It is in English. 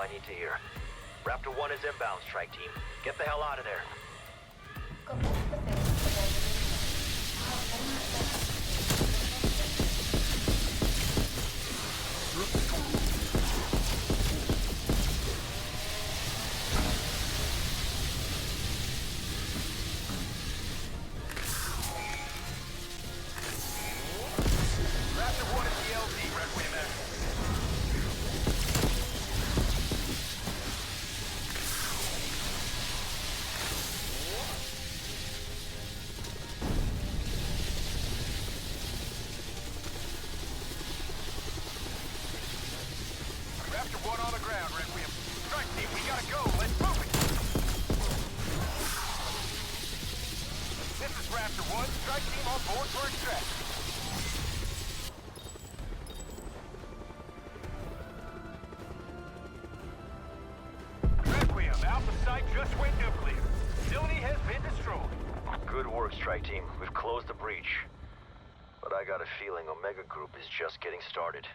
I need to hear. Raptor 1 is inbound, strike team. Get the hell out of there. Raptor 1 is the LZ, Requiem X. Raptor 1 on the ground, Requiem. Strike team, we gotta go. Let's move it. This is Raptor 1. Strike team on board for extraction. Requiem, Alpha site just went nuclear. Facility has been destroyed. Good work, strike team. We've closed the breach. But I got a feeling Omega Group is just getting started.